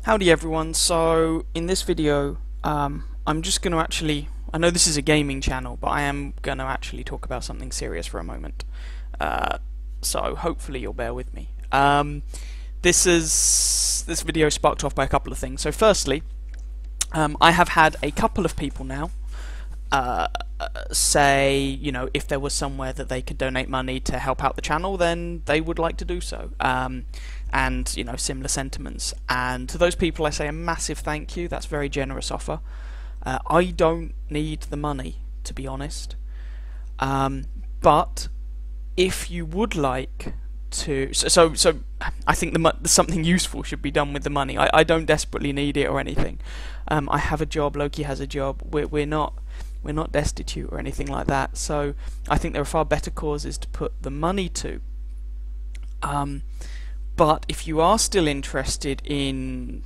Howdy everyone. So in this video I'm just going to I know this is a gaming channel, but I am going to actually talk about something serious for a moment. So hopefully you'll bear with me. This video sparked off by a couple of things. So firstly, I have had a couple of people now say, you know, if there was somewhere that they could donate money to help out the channel, then they would like to do so. And, you know, similar sentiments. And to those people I say a massive thank you. That's a very generous offer. I don't need the money, to be honest. But if you would like to, so I think something useful should be done with the money. I don't desperately need it or anything. I have a job. Loki has a job. We're not destitute or anything like that. So I think there are far better causes to put the money to. But if you are still interested in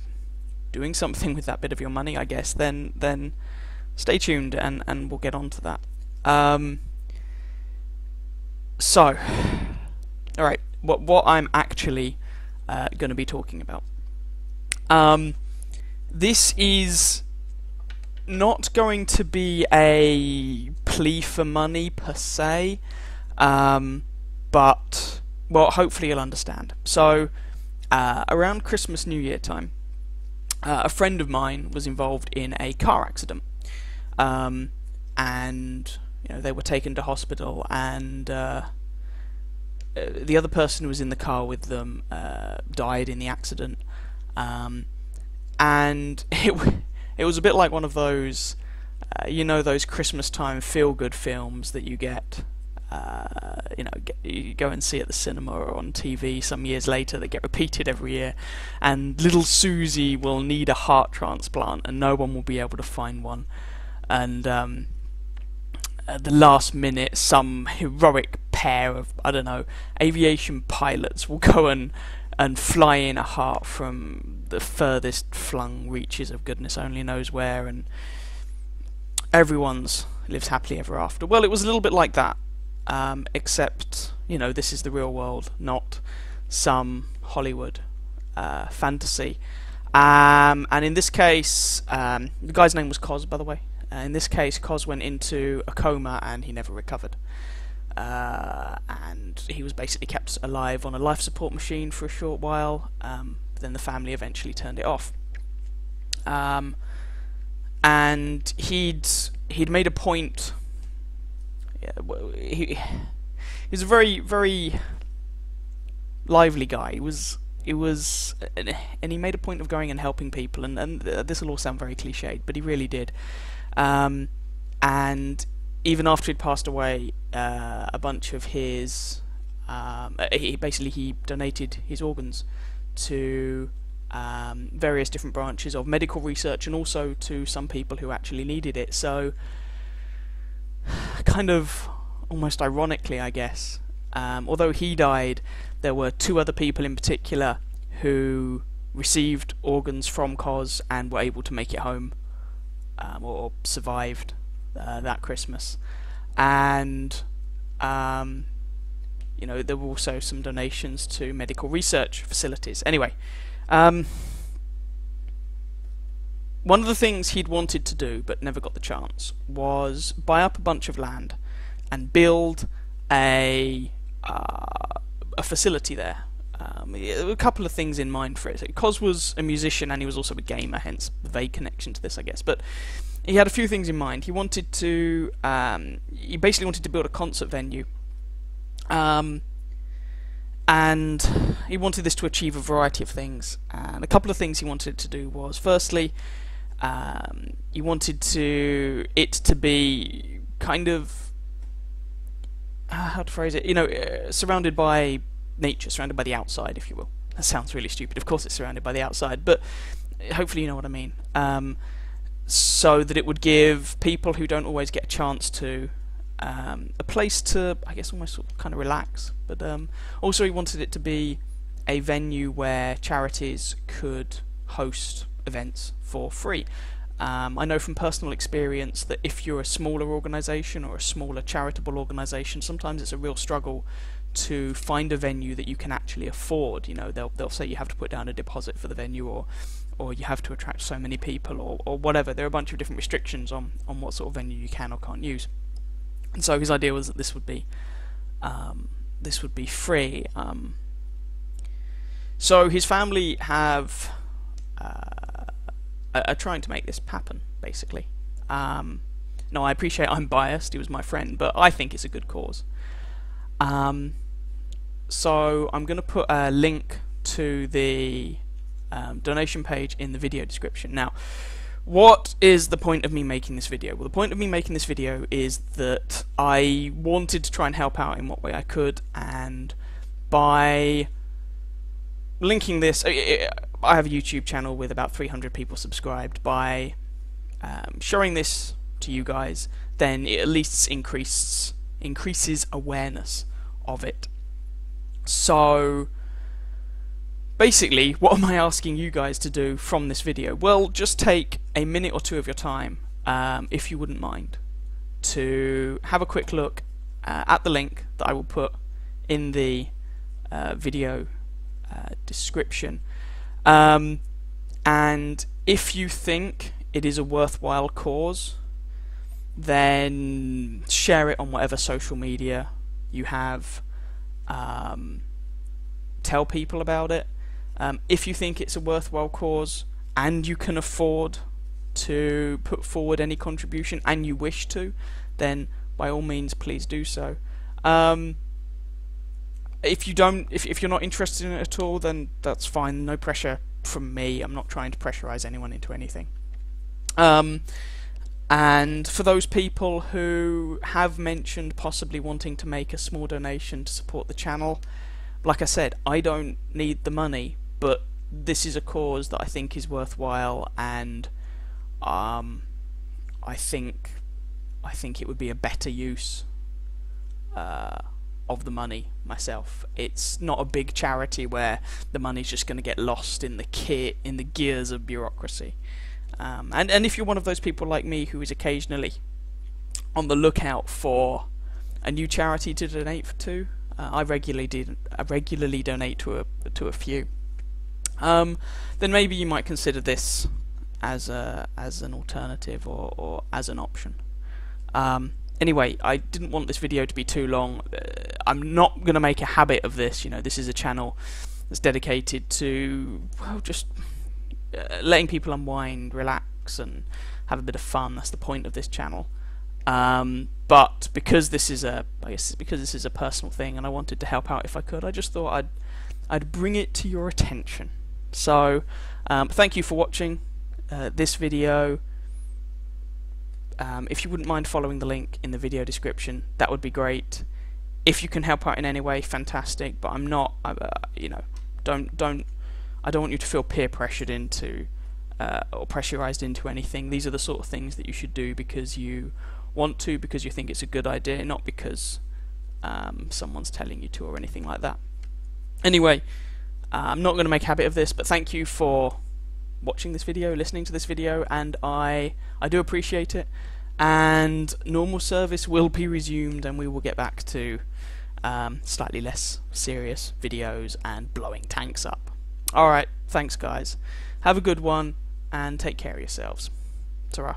doing something with that bit of your money, I guess, then stay tuned and we'll get on to that. So, alright, what I'm actually going to be talking about. This is not going to be a plea for money per se, but well, hopefully you'll understand. So, around Christmas, New Year time, a friend of mine was involved in a car accident, and you know, they were taken to hospital, and the other person who was in the car with them died in the accident, and it was a bit like one of those, you know, those Christmas time feel-good films that you get. You know, you go and see at the cinema or on TV some years later. They get repeated every year, and little Susie will need a heart transplant and no one will be able to find one, and at the last minute some heroic pair of, I don't know, aviation pilots will go and fly in a heart from the furthest flung reaches of goodness only knows where, and everyone's lives happily ever after. Well, it was a little bit like that. Except, you know, this is the real world, not some Hollywood fantasy. And in this case, the guy's name was Cos, by the way. In this case, Cos went into a coma and he never recovered. And he was basically kept alive on a life support machine for a short while. Then the family eventually turned it off. And he'd made a point. He was a very, very lively guy. And he made a point of going and helping people, and this will all sound very cliched, but he really did. And even after he'd passed away, a bunch of his, he donated his organs to various different branches of medical research, and also to some people who actually needed it. So, kind of almost ironically, I guess, although he died, there were two other people in particular who received organs from Cos and were able to make it home, or survived that Christmas. And you know, there were also some donations to medical research facilities. Anyway, one of the things he'd wanted to do, but never got the chance, was buy up a bunch of land and build a facility there. A couple of things in mind for it. Cos was a musician and he was also a gamer, hence the vague connection to this, I guess. But he had a few things in mind. He wanted to, he basically wanted to build a concert venue. And he wanted this to achieve a variety of things. And a couple of things he wanted to do was, firstly, he wanted it to be kind of, how to phrase it, you know, surrounded by nature, surrounded by the outside, if you will. That sounds really stupid. Of course it's surrounded by the outside, but hopefully you know what I mean. So that it would give people who don't always get a chance to a place to, I guess, almost sort of kind of relax. But also he wanted it to be a venue where charities could host events for free. I know from personal experience that if you're a smaller organisation or a smaller charitable organisation, sometimes it's a real struggle to find a venue that you can actually afford. You know, they'll say you have to put down a deposit for the venue, or you have to attract so many people, or whatever. There are a bunch of different restrictions on what sort of venue you can or can't use. And so his idea was that this would be free. So his family are trying to make this happen, basically. No, I appreciate I'm biased. He was my friend, but I think it's a good cause. So I'm going to put a link to the donation page in the video description. Now, what is the point of me making this video? Well, the point of me making this video is that I wanted to try and help out in what way I could, and by linking this, I have a YouTube channel with about 300 people subscribed. By showing this to you guys, then it at least increases awareness of it. So basically, what am I asking you guys to do from this video? Well, just take a minute or two of your time, if you wouldn't mind, to have a quick look at the link that I will put in the video description, and if you think it is a worthwhile cause, then share it on whatever social media you have. Tell people about it. If you think it's a worthwhile cause and you can afford to put forward any contribution and you wish to, then by all means please do so. If you're not interested in it at all, then that's fine. No pressure from me. I'm not trying to pressurize anyone into anything. And for those people who have mentioned possibly wanting to make a small donation to support the channel, like I said, I don't need the money, but this is a cause that I think is worthwhile, and I think it would be a better use of the money myself. It's not a big charity where the money's just going to get lost in the gears of bureaucracy. And if you're one of those people like me who is occasionally on the lookout for a new charity to donate to, I regularly donate to a few. Then maybe you might consider this as an alternative or as an option. Anyway, I didn't want this video to be too long. I'm not going to make a habit of this. You know, this is a channel that's dedicated to, well, just letting people unwind, relax, and have a bit of fun. That's the point of this channel. But because this is a personal thing, and I wanted to help out if I could, I just thought I'd bring it to your attention. So thank you for watching this video. If you wouldn't mind following the link in the video description, that would be great. If you can help out in any way, fantastic. But I'm not, you know, I don't want you to feel peer pressured into or pressurized into anything. These are the sort of things that you should do because you want to, because you think it's a good idea, not because someone's telling you to or anything like that. Anyway, I'm not going to make a habit of this, but thank you for watching this video, listening to this video, and I do appreciate it. And normal service will be resumed, and we will get back to slightly less serious videos and blowing tanks up. Alright, thanks guys. Have a good one, and take care of yourselves. Ta-ra.